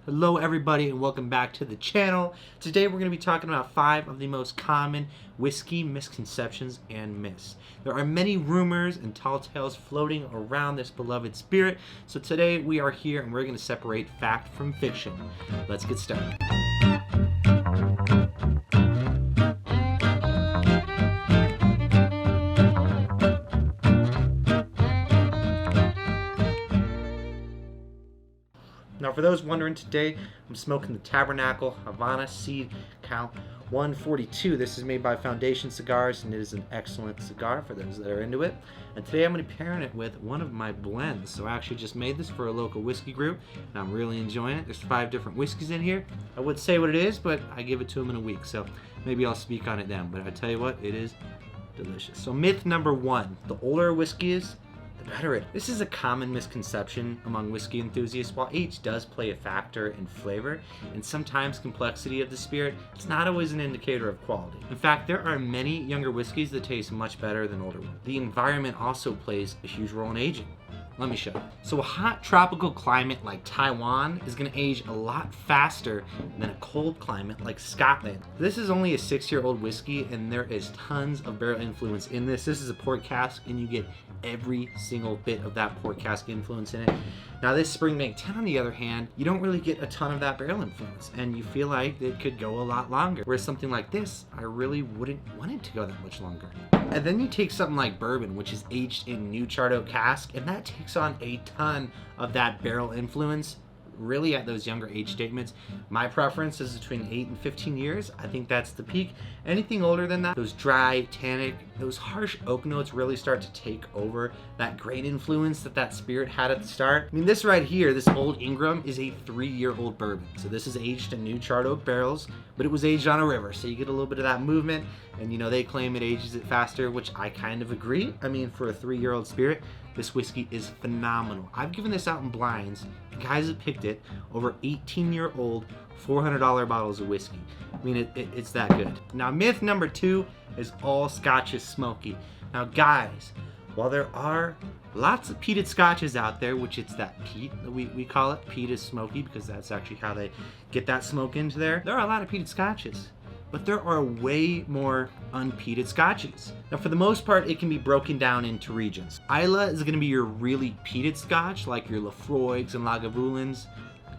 Hello everybody and welcome back to the channel. Today we're going to be talking about 5 of the most common whiskey misconceptions and myths. There are many rumors and tall tales floating around this beloved spirit, so today we are here and we're going to separate fact from fiction. Let's get started. Now for those wondering, today I'm smoking the Tabernacle Havana Seed Count 142. This is made by Foundation Cigars and it is an excellent cigar for those that are into it. And today I'm going to be pairing it with one of my blends. So I actually just made this for a local whiskey group and I'm really enjoying it. There's 5 different whiskeys in here. I would say what it is, but I give it to them in a week, so maybe I'll speak on it then. But I tell you what, it is delicious. So myth number 1, the older whiskey is, the better it is. This is a common misconception among whiskey enthusiasts. While age does play a factor in flavor and sometimes complexity of the spirit, it's not always an indicator of quality. In fact, there are many younger whiskeys that taste much better than older ones. The environment also plays a huge role in aging. Let me show you. So a hot tropical climate like Taiwan is going to age a lot faster than a cold climate like Scotland. This is only a 6-year-old whiskey and there is tons of barrel influence in this. This is a port cask and you get every single bit of that port cask influence in it. Now this Springbank 10 on the other hand, you don't really get a ton of that barrel influence and you feel like it could go a lot longer. Whereas something like this, I really wouldn't want it to go that much longer. And then you take something like Bourbon, which is aged in new charred oak cask, and that takes on a ton of that barrel influence really at those younger age statements. My preference is between 8 and 15 years. I think that's the peak. Anything older than that, those dry, tannic, those harsh oak notes really start to take over that great influence that spirit had at the start. I mean, this right here, this Old Ingram, is a 3-year-old bourbon. So this is aged in new charred oak barrels, but it was aged on a river. So you get a little bit of that movement, and you know, they claim it ages it faster, which I kind of agree. I mean, for a 3-year-old spirit, this whiskey is phenomenal. I've given this out in blinds. The guys have picked it over 18-year-old $400 bottles of whiskey. I mean, it's that good. Now, myth number 2 is all Scotch is smoky. Now, guys, while there are lots of peated Scotches out there, which it's that peat that we call it, peat is smoky because that's actually how they get that smoke into there. There are a lot of peated Scotches, but there are way more unpeated Scotches. Now for the most part, it can be broken down into regions. Islay is gonna be your really peated Scotch, like your Lafroigs and Lagavulins.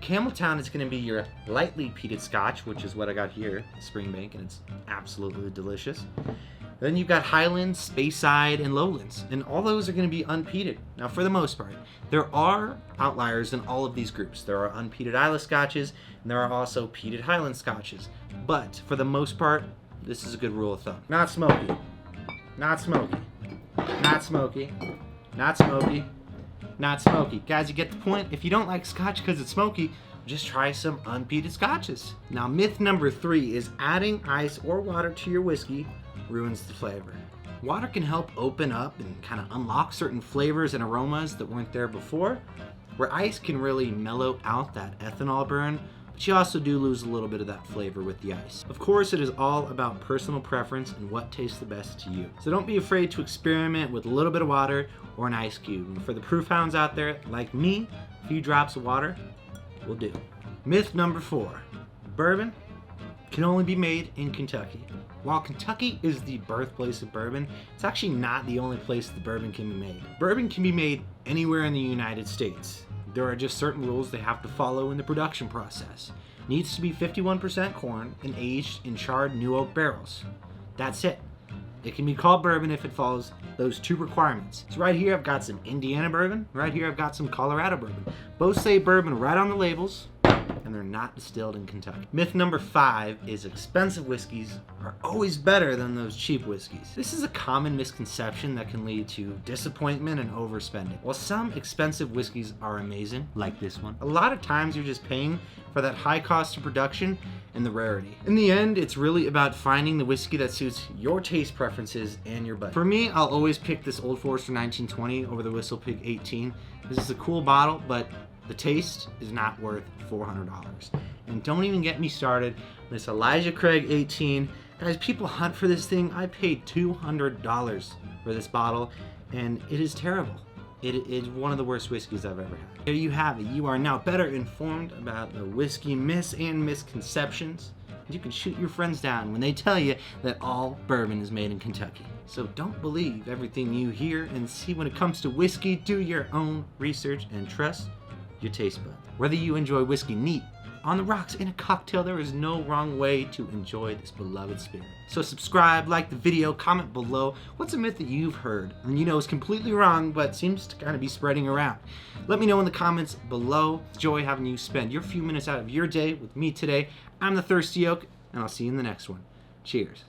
Campbelltown is gonna be your lightly peated Scotch, which is what I got here, Springbank, and it's absolutely delicious. Then you've got Highlands, Speyside, and Lowlands, and all those are going to be unpeated. Now, for the most part, there are outliers in all of these groups. There are unpeated Islay Scotches, and there are also peated Highland Scotches. But, for the most part, this is a good rule of thumb. Not smoky. Not smoky. Not smoky. Not smoky. Not smoky. Guys, you get the point? If you don't like Scotch because it's smoky, just try some unpeated Scotches. Now, myth number 3 is adding ice or water to your whiskey ruins the flavor. Water can help open up and kind of unlock certain flavors and aromas that weren't there before, where ice can really mellow out that ethanol burn, but you also do lose a little bit of that flavor with the ice. Of course, it is all about personal preference and what tastes the best to you. So don't be afraid to experiment with a little bit of water or an ice cube. And for the proof hounds out there, like me, a few drops of water will do. Myth number 4, bourbon can only be made in Kentucky. While Kentucky is the birthplace of bourbon, it's actually not the only place that bourbon can be made. Bourbon can be made anywhere in the United States. There are just certain rules they have to follow in the production process. It needs to be 51% corn and aged in charred new oak barrels. That's it. It can be called bourbon if it follows those 2 requirements. So right here I've got some Indiana bourbon, right here I've got some Colorado bourbon. Both say bourbon right on the labels, and they're not distilled in Kentucky. Myth number 5 is expensive whiskeys are always better than those cheap whiskeys. This is a common misconception that can lead to disappointment and overspending. While some expensive whiskeys are amazing, like this one, a lot of times you're just paying for that high cost of production and the rarity. In the end, it's really about finding the whiskey that suits your taste preferences and your budget. For me, I'll always pick this Old Forester 1920 over the Whistle Pig 18. This is a cool bottle, but the taste is not worth $400. And don't even get me started on this Elijah Craig 18. Guys, people hunt for this thing. I paid $200 for this bottle, and it is terrible. It is one of the worst whiskeys I've ever had. There you have it. You are now better informed about the whiskey myths and misconceptions. You can shoot your friends down when they tell you that all bourbon is made in Kentucky. So don't believe everything you hear and see when it comes to whiskey. Do your own research and trust your taste buds. Whether you enjoy whiskey neat, on the rocks, in a cocktail, there is no wrong way to enjoy this beloved spirit. So subscribe, like the video, comment below. What's a myth that you've heard and you know is completely wrong but seems to kind of be spreading around? Let me know in the comments below. Enjoy having you spend your few minutes out of your day with me today. I'm the Thirsty Oak, and I'll see you in the next one. Cheers.